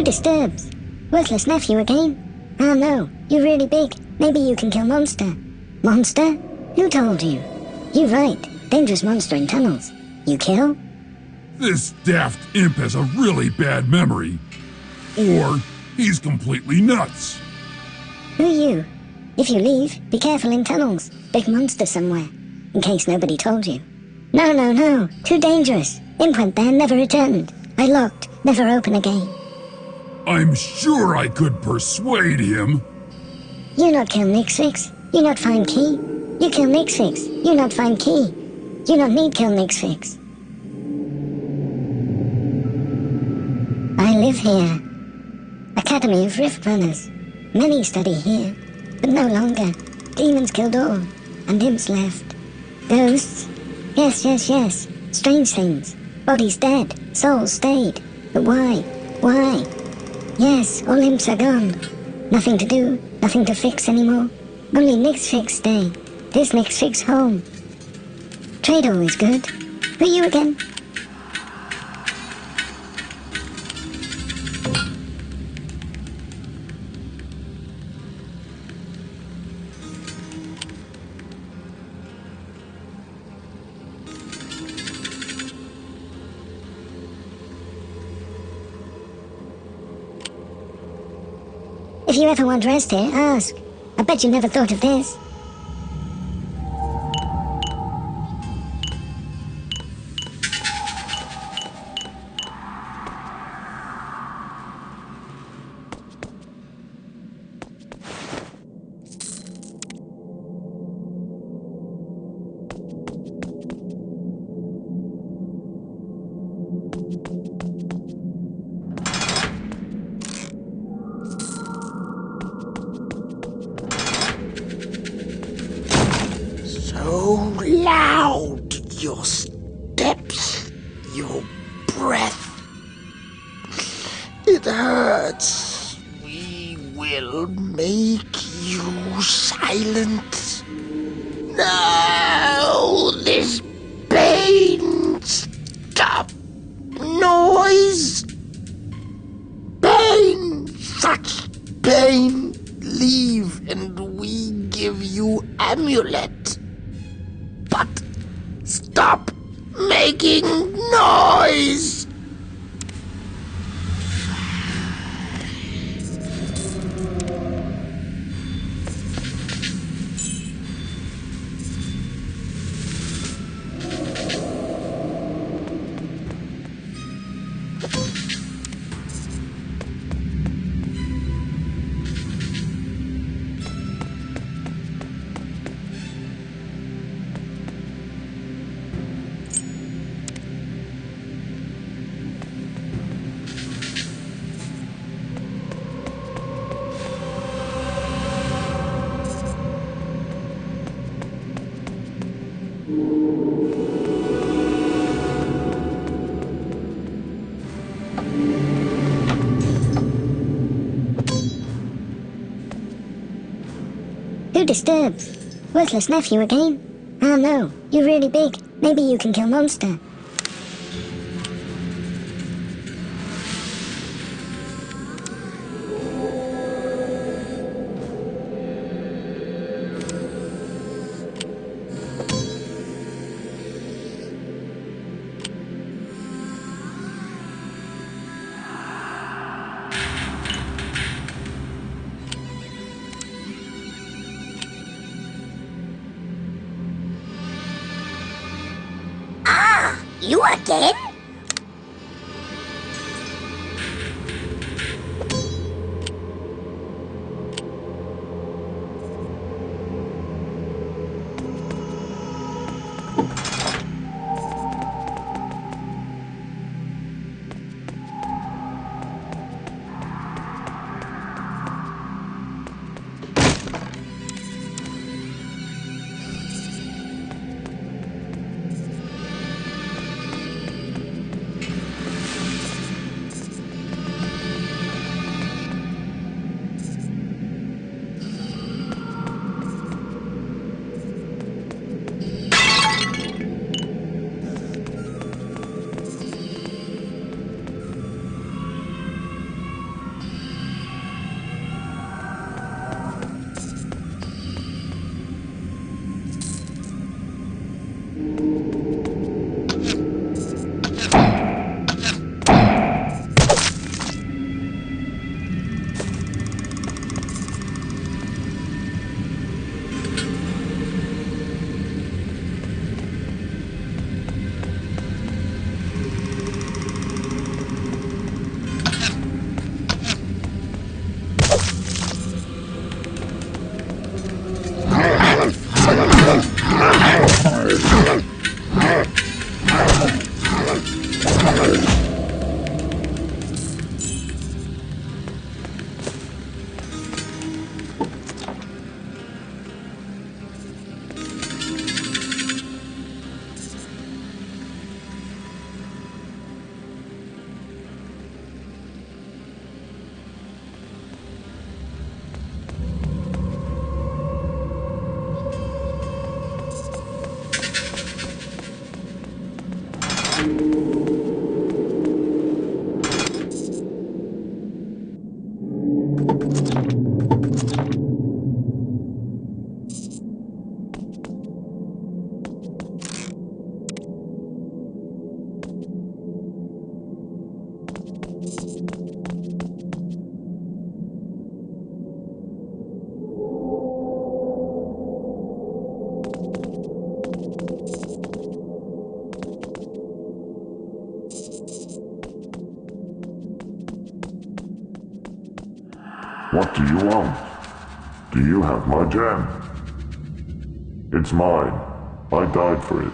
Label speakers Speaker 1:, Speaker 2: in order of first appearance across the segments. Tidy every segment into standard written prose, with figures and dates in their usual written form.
Speaker 1: Who disturbs? Worthless nephew again? Oh no, you're really big. Maybe you can kill monster. Monster? Who told you? You right. Dangerous monster in tunnels. You kill?
Speaker 2: This daft imp has a really bad memory. Or he's completely nuts.
Speaker 1: Who you? If you leave, be careful in tunnels. Big monster somewhere. In case nobody told you. No. Too dangerous. Imp went there, never returned. I locked, never open again.
Speaker 2: I'm sure I could persuade him.
Speaker 1: You not kill Nixfix. You not find key. You kill Nixfix. You not find key. You not need kill Nixfix. I live here. Academy of Rift Runners. Many study here, but no longer. Demons killed all, and imps left. Ghosts? Yes. Strange things. Bodies dead, souls stayed. But why? Why? Yes, all imps are gone. Nothing to do, nothing to fix anymore. Only Nixfix stay. This Nixfix home. Trade always good. Who are you again? If you ever want rest here, ask. I bet you never thought of this.
Speaker 3: So loud, your steps, your breath. It hurts. We will make you silent. No, this pain. Stop. Noise. Pain. Such pain. Leave and we give you amulet. But stop making noise!
Speaker 1: Who disturbs? Worthless nephew again? Oh no, you're really big. Maybe you can kill monster.
Speaker 3: You again?
Speaker 4: What do you want? Do you have my gem? It's mine. I died for it.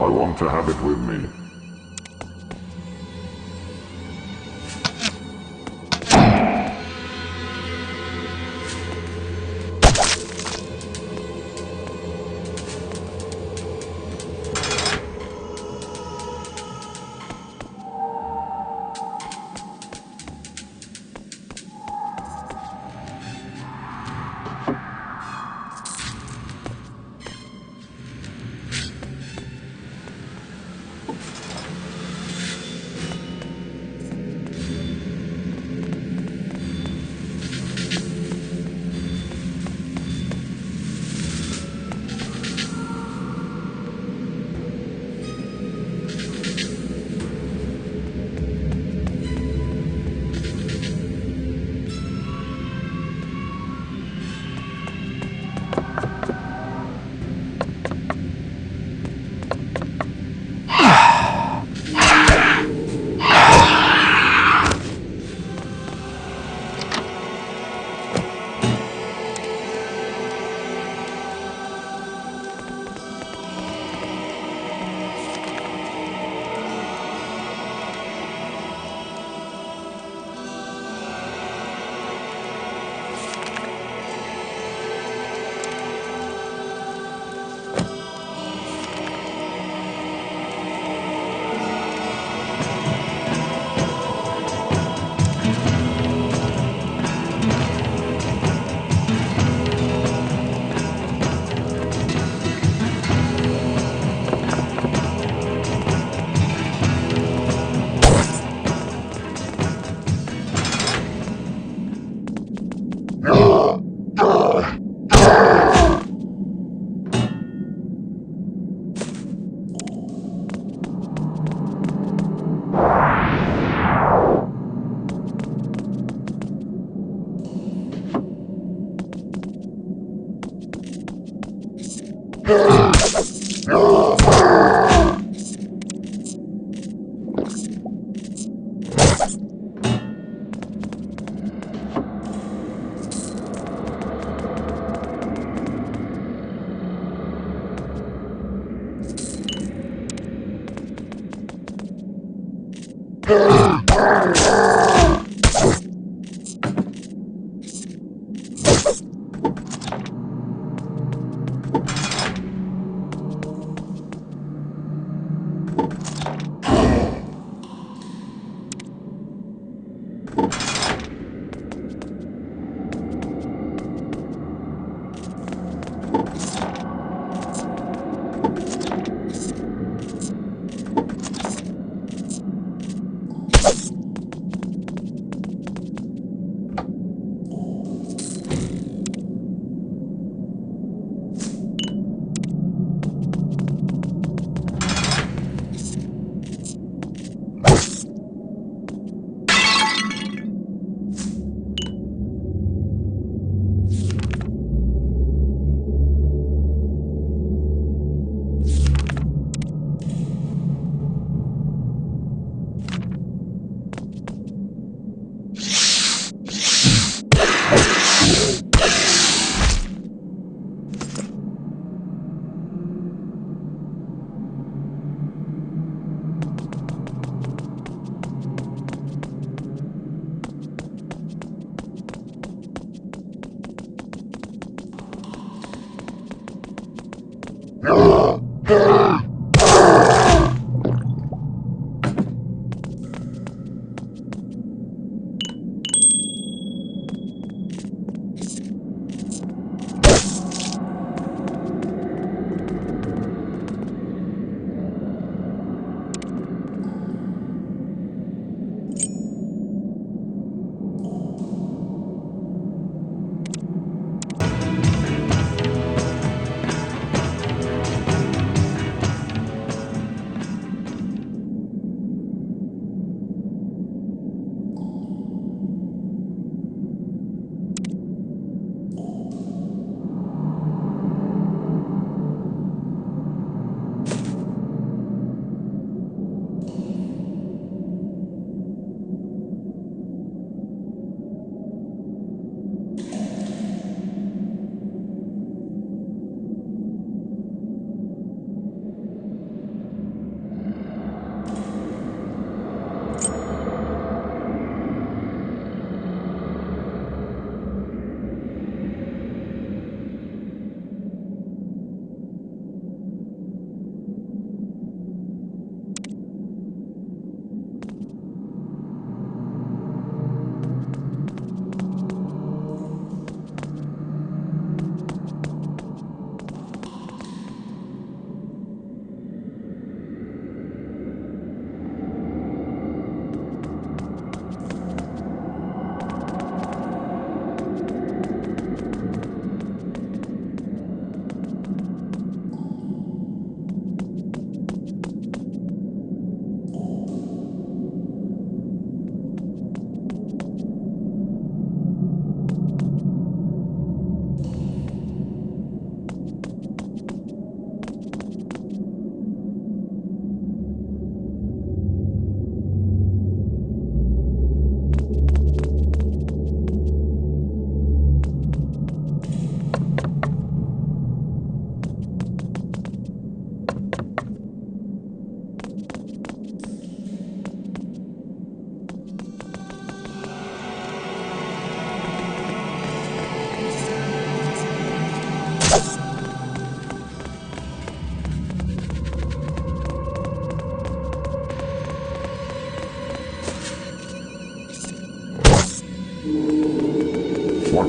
Speaker 4: I want to have it with me.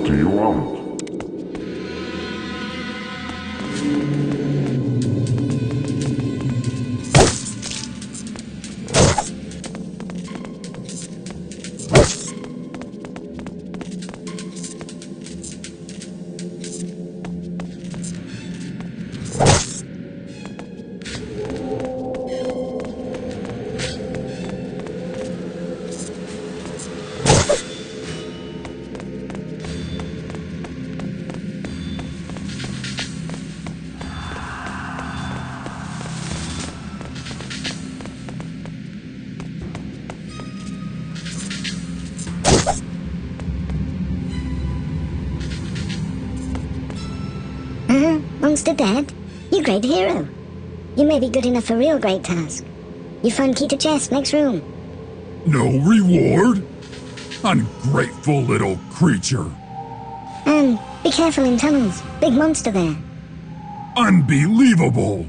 Speaker 4: do you want?
Speaker 1: Monster dead? You great hero. You may be good enough for real great task. You find key to chest, next room.
Speaker 2: No reward? Ungrateful little creature.
Speaker 1: And be careful in tunnels. Big monster there.
Speaker 2: Unbelievable!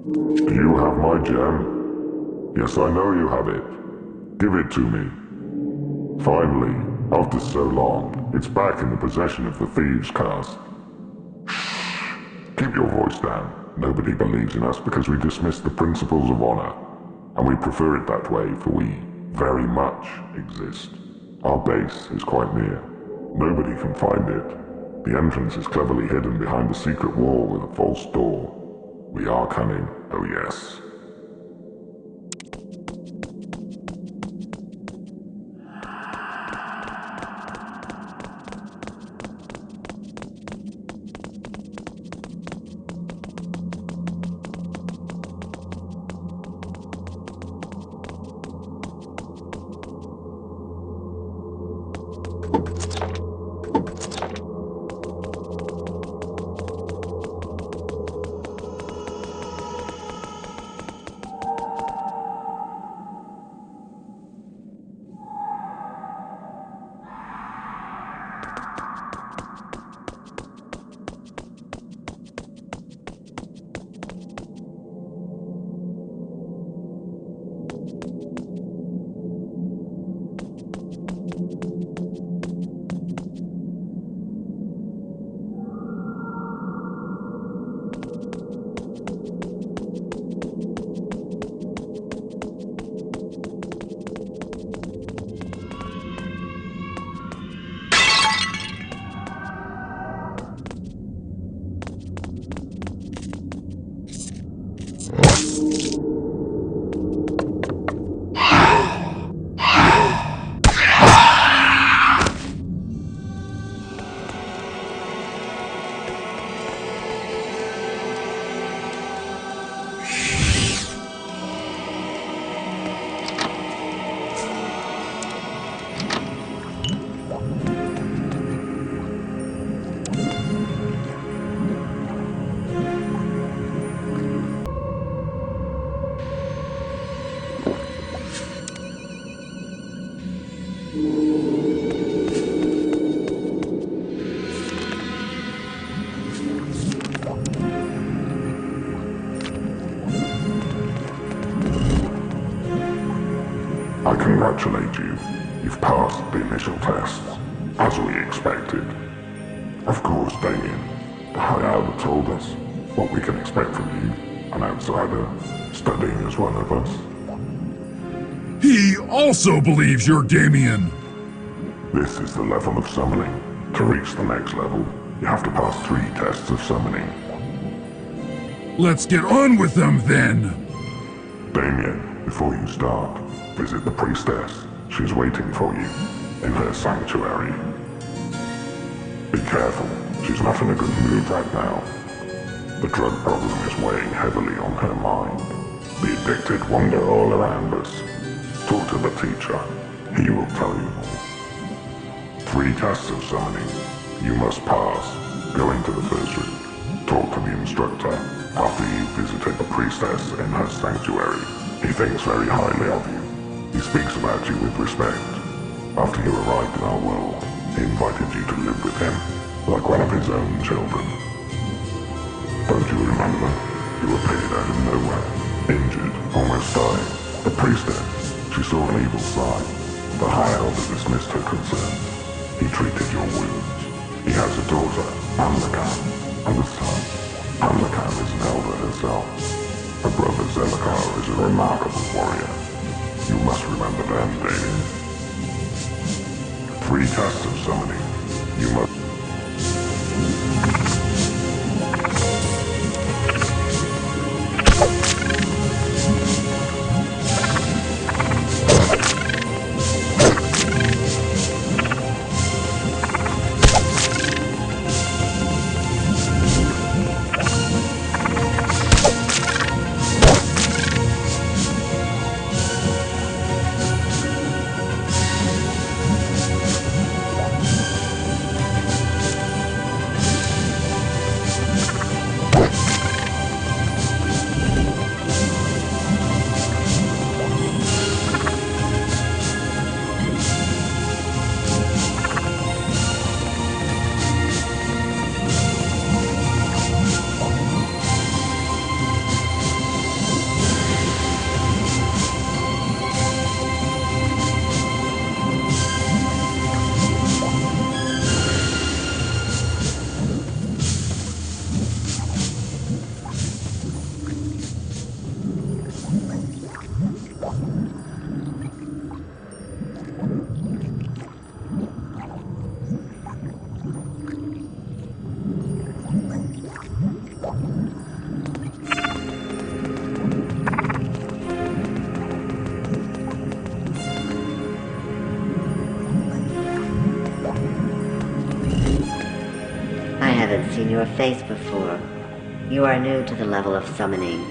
Speaker 4: Do you have my gem? Yes, I know you have it. Give it to me. Finally, after so long, it's back in the possession of the thieves' cast. Shh. Keep your voice down. Nobody believes in us because we dismiss the principles of honor. And we prefer it that way, for we very much exist. Our base is quite near. Nobody can find it. The entrance is cleverly hidden behind a secret wall with a false door. We are cunning, oh yes. I congratulate you. You've passed the initial tests, as we expected. Of course, Damien, the High Elder told us what we can expect from you, an outsider, studying as one of us.
Speaker 2: He also believes you're Damien.
Speaker 4: This is the level of summoning. To reach the next level, you have to pass 3 tests of summoning.
Speaker 2: Let's get on with them then.
Speaker 4: Damien, before you start, visit the priestess. She's waiting for you in her sanctuary. Be careful. She's not in a good mood right now. The drug problem is weighing heavily on her mind. The addicted wander all around us. Talk to the teacher. He will tell you more. 3 tests of summoning. You must pass. Go into the first room. Talk to the instructor. After you visited the priestess in her sanctuary, he thinks very highly of you. He speaks about you with respect. After you arrived in our world, he invited you to live with him, like one of his own children. Don't you remember? You appeared out of nowhere, injured, almost dying. The priestess, she saw an evil side. The High Elder dismissed her concerns. He treated your wounds. He has a daughter, Amlacan, and a son. Amlacan is an elder herself. Her brother Zelakar is a remarkable warrior. You must remember them, Damien. 3 tests of summoning. You must...
Speaker 5: haven't seen your face before. You are new to the level of summoning.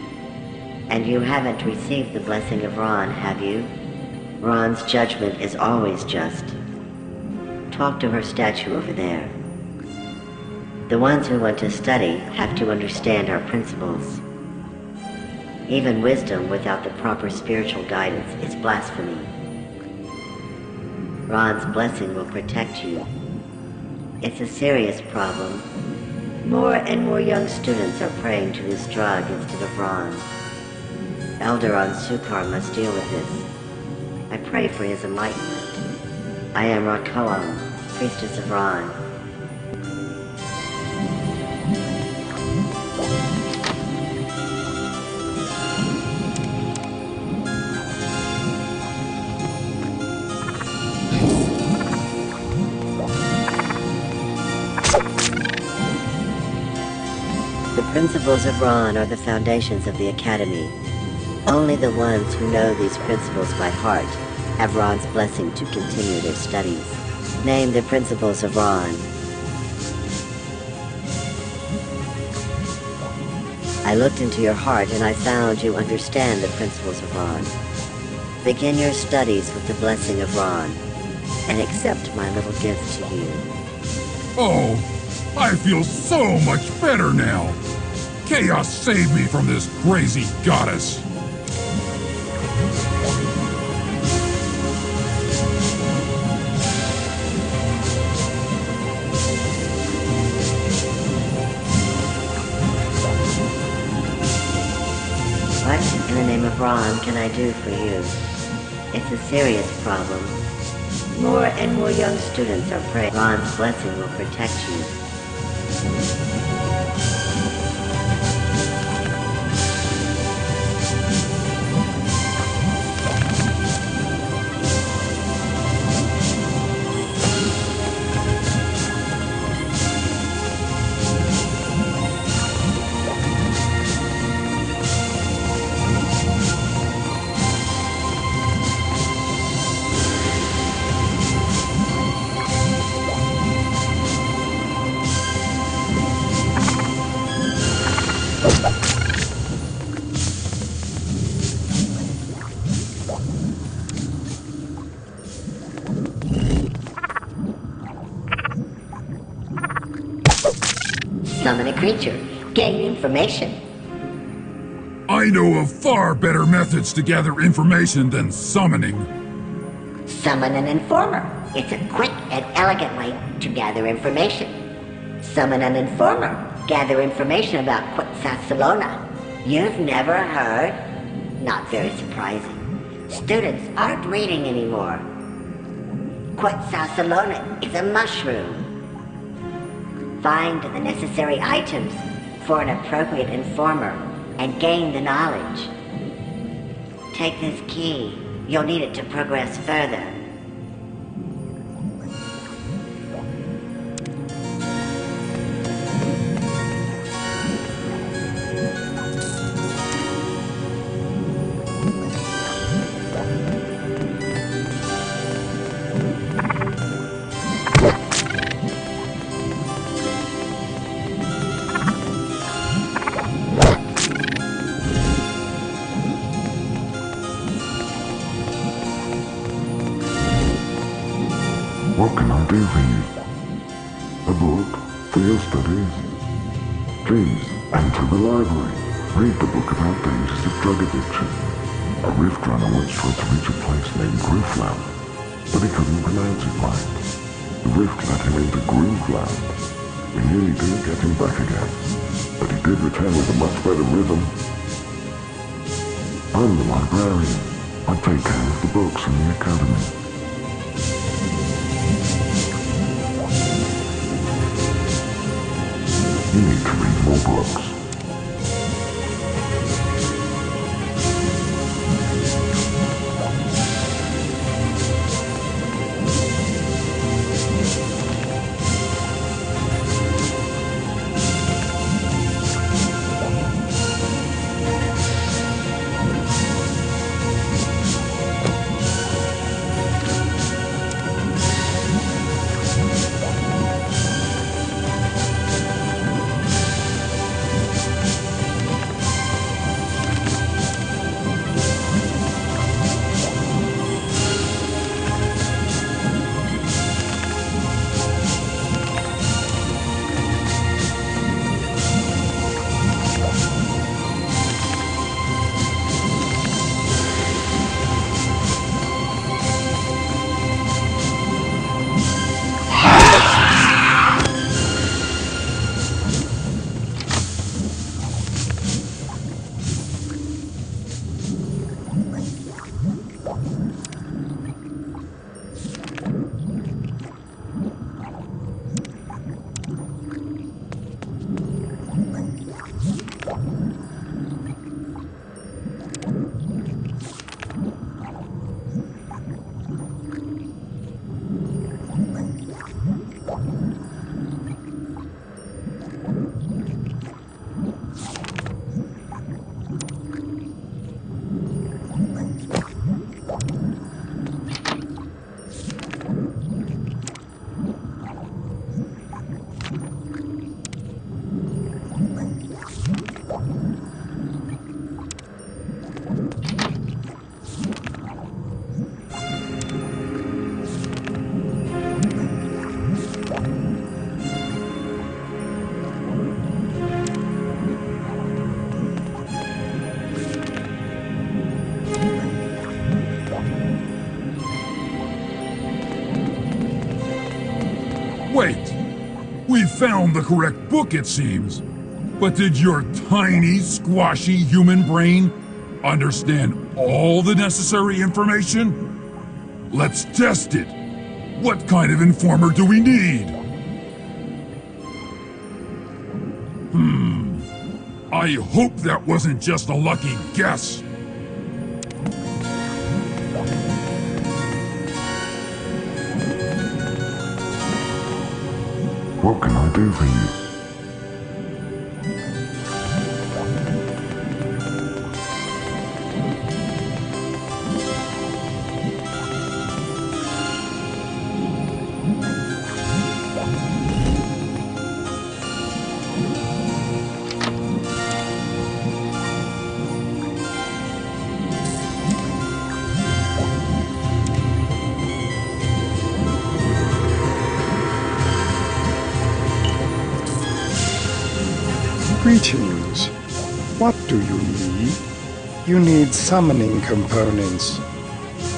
Speaker 5: And you haven't received the blessing of Ron, have you? Ron's judgment is always just. Talk to her statue over there. The ones who want to study have to understand our principles. Even wisdom without the proper spiritual guidance is blasphemy. Ron's blessing will protect you. It's a serious problem. More and more young students are praying to this drug instead of Ron. Elder on Sukar must deal with this. I pray for his enlightenment. I am Rakoam, priestess of Ron. The principles of Ron are the foundations of the Academy. Only the ones who know these principles by heart have Ron's blessing to continue their studies. Name the principles of Ron. I looked into your heart and I found you understand the principles of Ron. Begin your studies with the blessing of Ron and accept my little gift to you.
Speaker 2: Oh, I feel so much better now. Chaos saved me from this crazy goddess.
Speaker 5: What, in the name of Ron, can I do for you? It's a serious problem. More and more young students are praying. Ron's blessing will protect you. Summon a creature. Gain information.
Speaker 2: I know of far better methods to gather information than summoning.
Speaker 3: Summon an informer. It's a quick and elegant way to gather information. Summon an informer. Gather information about Quetzalcoatl. You've never heard? Not very surprising. Students aren't reading anymore. Quetzalcoatl is a mushroom. Find the necessary items for an appropriate informer and gain the knowledge. Take this key. You'll need it to progress further.
Speaker 4: What can I do for you? A book for your studies? Please, enter the library. Read the book about dangers of drug addiction. A rift runner once tried to reach a place named Groofland, but he couldn't pronounce it right. The rift led him into Groofland. We nearly didn't get him back again, but he did return with a much better rhythm. I'm the librarian. I take care of the books in the academy. You need to read more books.
Speaker 2: We found the correct book, it seems. But did your tiny, squashy human brain understand all the necessary information? Let's test it. What kind of informer do we need? I hope that wasn't just a lucky guess.
Speaker 4: What can I do for you?
Speaker 6: Greetings. What do you need? You need summoning components.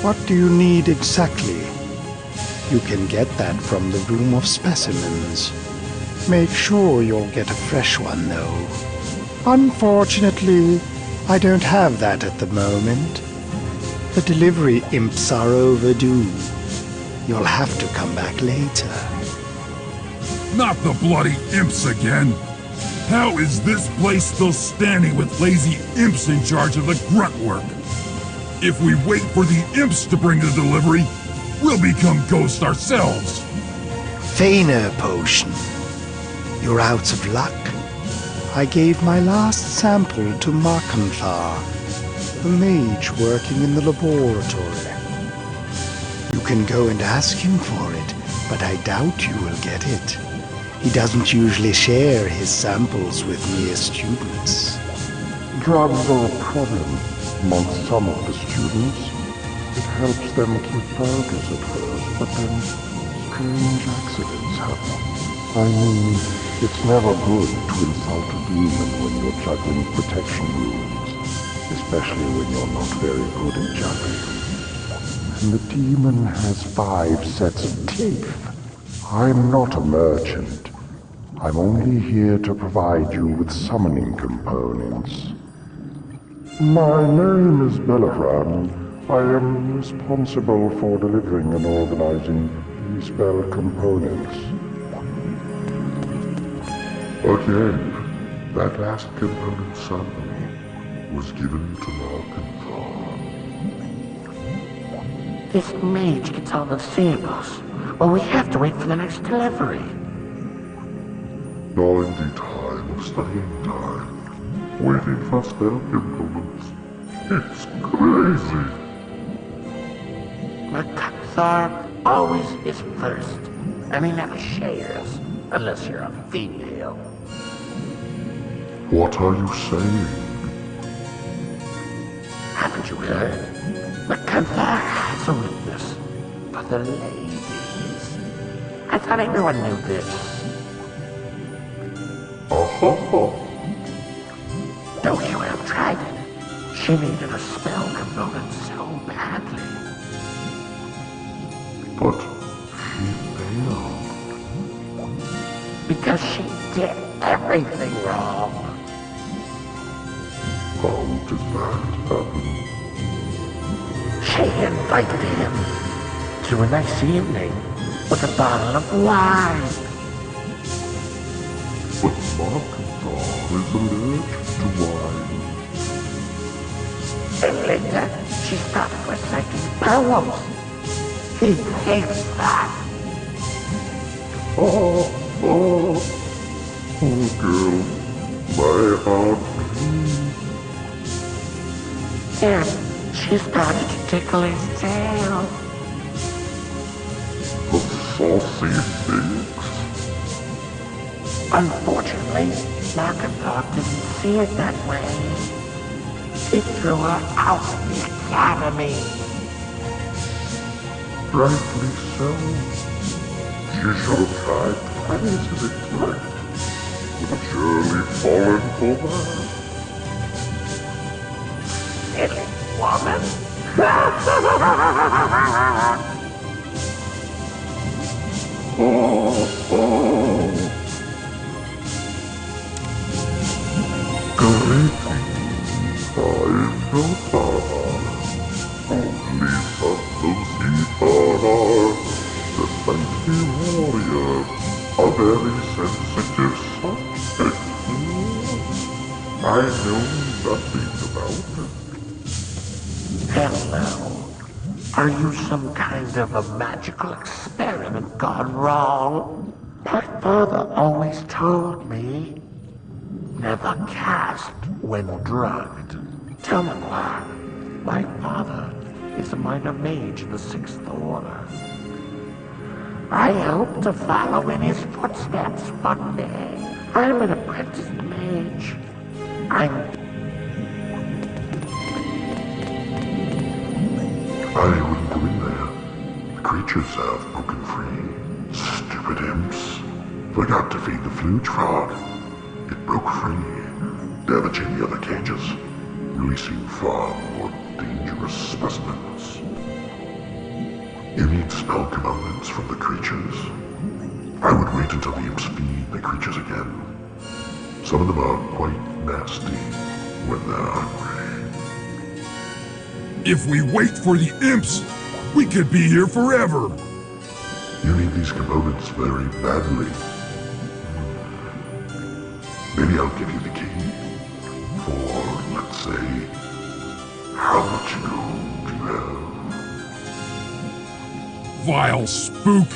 Speaker 6: What do you need exactly? You can get that from the Room of Specimens. Make sure you'll get a fresh one, though. Unfortunately, I don't have that at the moment. The delivery imps are overdue. You'll have to come back later.
Speaker 2: Not the bloody imps again! How is this place still standing with lazy imps in charge of the grunt work? If we wait for the imps to bring the delivery, we'll become ghosts ourselves.
Speaker 6: Feiner potion. You're out of luck. I gave my last sample to Markanthar, the mage working in the laboratory. You can go and ask him for it, but I doubt you will get it. He doesn't usually share his samples with mere students.
Speaker 4: Drugs are a problem amongst some of the students. It helps them keep focus at first, but then strange accidents happen. I mean, it's never good to insult a demon when you're juggling protection runes, especially when you're not very good at juggling. And the demon has 5 sets of teeth. I'm not a merchant. I'm only here to provide you with summoning components. My name is Belafran. I am responsible for delivering and organizing these spell components. Again, that last component summoning was given to Markanthar.
Speaker 7: This mage gets all the samples. Well, we have to wait for the next delivery.
Speaker 4: 90 times, studying time, waiting for spell implements. It's crazy.
Speaker 7: Markanthar always is first, and he never shares, unless you're a female.
Speaker 4: What are you saying?
Speaker 7: Haven't you heard? Markanthar has a weakness for the ladies. I thought everyone knew this. Don't you have tried it? She needed a spell component so badly.
Speaker 4: But she failed.
Speaker 7: Because she did everything wrong.
Speaker 4: How did that happen?
Speaker 7: She invited him to a nice evening with a bottle of wine.
Speaker 4: But Markanthar is allergic to wine.
Speaker 7: And later, she started reciting poems. He hates that.
Speaker 4: Oh, girl, my heart bleeds.
Speaker 7: And she started to tickle his tail.
Speaker 4: The saucy things.
Speaker 7: Unfortunately, Markanthar didn't see it that way. He threw her out of the academy.
Speaker 4: Rightly so. She should have tried twice as it clicked. Would have surely fallen for that.
Speaker 7: Silly woman.
Speaker 4: The mighty warrior, a very sensitive subject. I know nothing about it.
Speaker 7: Hello. Are you some kind of a magical experiment gone wrong? My father always told me, never cast when drugged. Tell me why. My father is a minor mage in the Sixth Order. I hope to follow in his footsteps one day. I'm an apprentice mage.
Speaker 4: I wouldn't go in there. The creatures have broken free. Stupid imps. Forgot to feed the flute frog. It broke free, damaging the other cages, releasing far more dangerous specimens. You need spell commandments from the creatures. I would wait until the imps feed the creatures again. Some of them are quite nasty when they're hungry.
Speaker 2: If we wait for the imps, we could be here forever.
Speaker 4: You need these components very badly. Maybe I'll give you the key. For, let's say, how much gold do you have?
Speaker 2: Vile spook!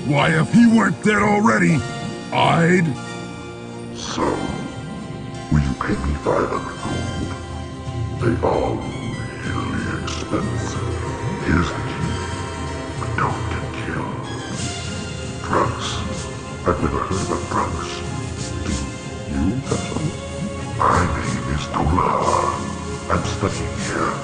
Speaker 2: Why, if he weren't dead already, I'd...
Speaker 4: So, will you pay me 500 gold? They are really expensive. Here's the key. But don't get killed. Drugs. I've never heard about drugs. Do you have some? My name is Dola. I'm studying here.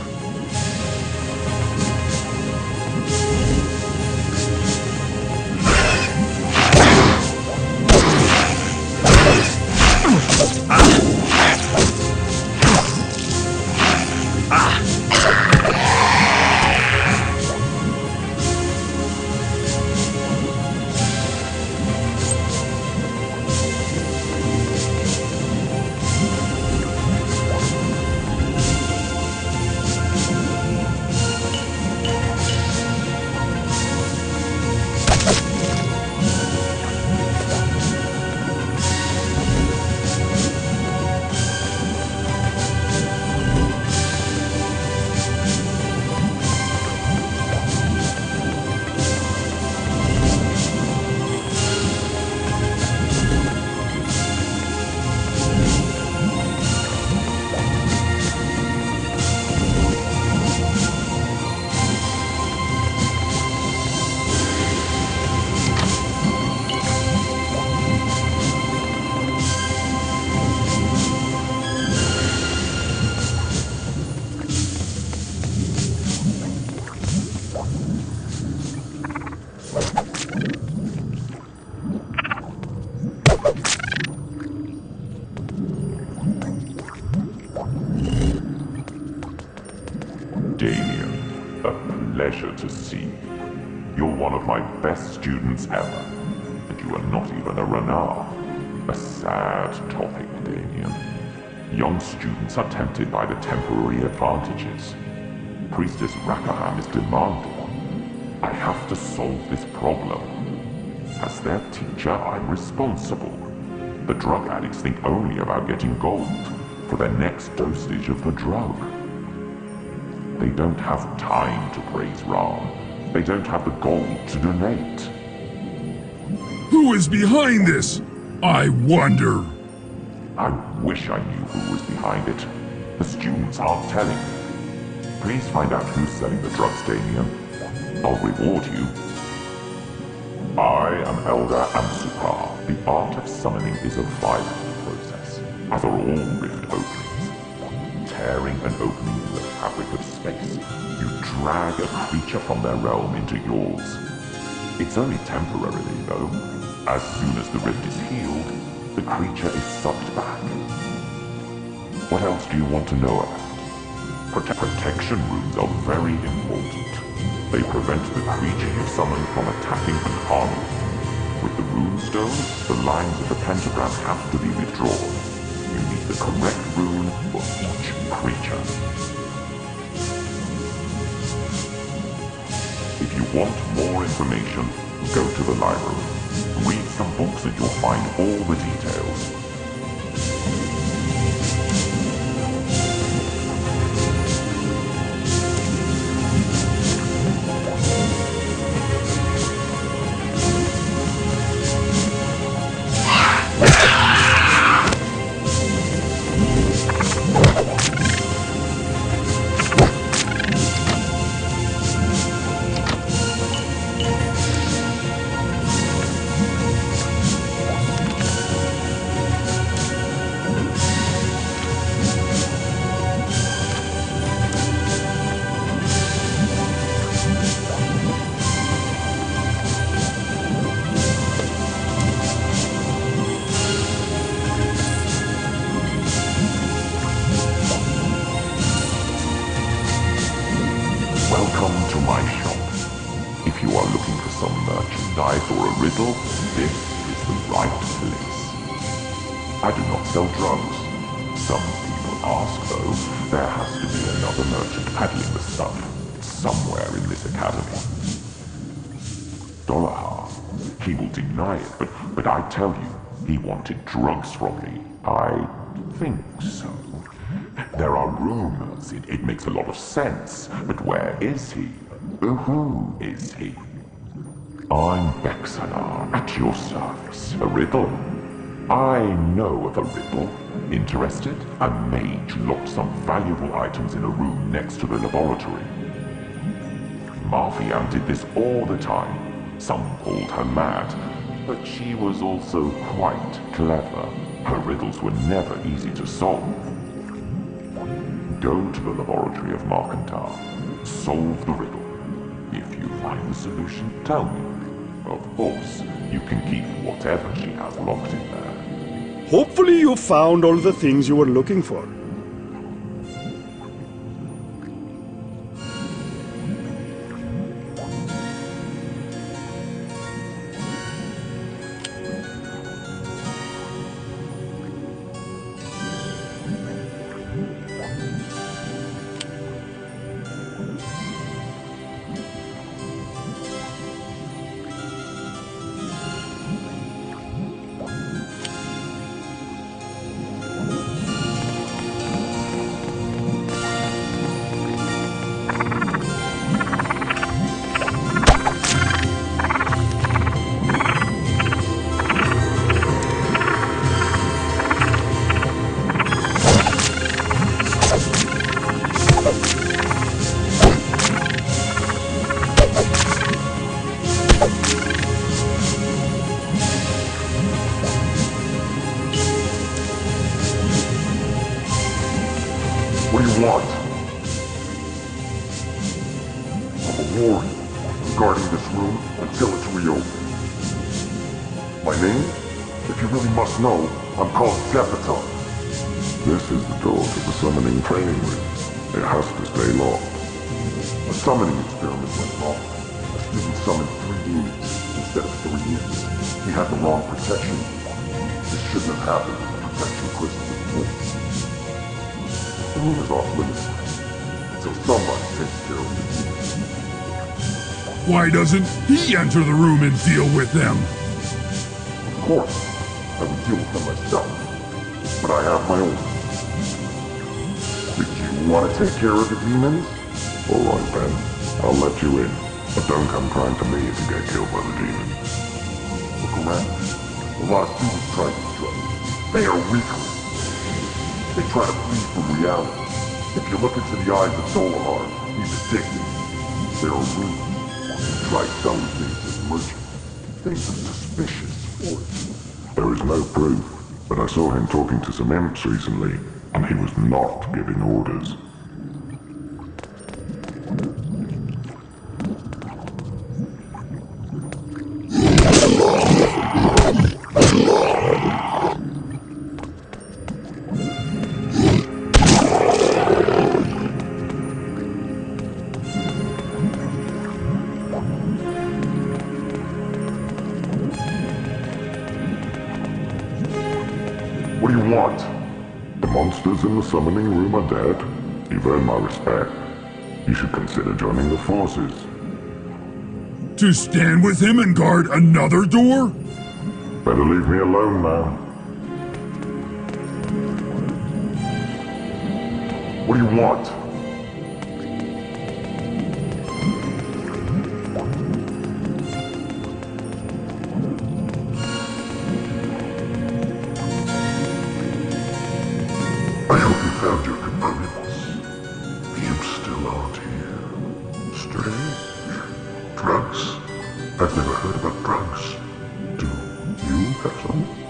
Speaker 8: Damien, a pleasure to see you. You're one of my best students ever, and you are not even a Renar. A sad topic, Damien. Young students are tempted by the temporary advantages. Priestess Rakaham is demanding. I have to solve this problem. As their teacher, I'm responsible. The drug addicts think only about getting gold for their next dosage of the drug. They don't have time to praise Ram. They don't have the gold to donate.
Speaker 2: Who is behind this? I wonder.
Speaker 8: I wish I knew who was behind it. The students aren't telling me. Please find out who's selling the drugs, Damien. I'll reward you. I am Elder Amsukar. The art of summoning is a violent process, as are all rift openings. Tearing an opening in the fabric of space, you drag a creature from their realm into yours. It's only temporarily, though. As soon as the rift is healed, the creature is sucked back. What else do you want to know about? Protection runes are very important. They prevent the creature you summon from attacking and harming. With the runestone, the lines of the pentagram have to be withdrawn. You need the correct rune for each creature. want more information, go to the library. Read some books and you'll find all the details. Welcome to my shop. If you are looking for some merchandise or a riddle, this is the right place. I do not sell drugs. Some people ask, though. There has to be another merchant peddling the stuff somewhere in this academy. Dolahar, he will deny it, but I tell you, he wanted drugs from me. I think so. There are rumors. It makes a lot of sense. But where is he? Who is he? I'm Bexalar, at your service. A riddle? I know of a riddle. Interested? A mage locked some valuable items in a room next to the laboratory. Marfian did this all the time. Some called her mad, but she was also quite clever. Her riddles were never easy to solve. Go to the laboratory of Markantar. Solve the riddle. If you find the solution, tell me. Of course, you can keep whatever she has locked in there.
Speaker 6: Hopefully you found all the things you were looking for.
Speaker 4: What do you want? I'm a warrior. I'm guarding this room until it's reopened. My name? If you really must know, I'm called Zephaton.
Speaker 9: This is the door to the summoning training room. It has to stay locked.
Speaker 4: A summoning experiment went wrong. A student summoned 3 demons instead of 3 imps. He had the wrong protection. This shouldn't have happened. Protection crystal was missed. The room is off limits, so somebody takes care of the demons.
Speaker 2: Why doesn't he enter the room and deal with them?
Speaker 4: Of course, I would deal with them myself, but I have my own. Did you want to take care of the demons?
Speaker 9: All right, Ben. I'll let you in. But don't come crying to me if you get killed by the demons.
Speaker 4: Look around. A lot of students try these drugs. They are weaklings. They try to flee from reality. If you look into the eyes of Dolahar, he's addicted. There are rumors. He tried selling things as merchant. Things are suspicious for it.
Speaker 9: There is no proof, but I saw him talking to some imps recently, and he was not giving orders.
Speaker 4: What do you want?
Speaker 9: The monsters in the summoning room are dead. You've earned my respect. You should consider joining the forces.
Speaker 2: To stand with him and guard another door?
Speaker 9: Better leave me alone now. What do you want? I hope you found your companions. The imps still aren't here. Strange. Drugs? I've never heard about drugs. Do you have some?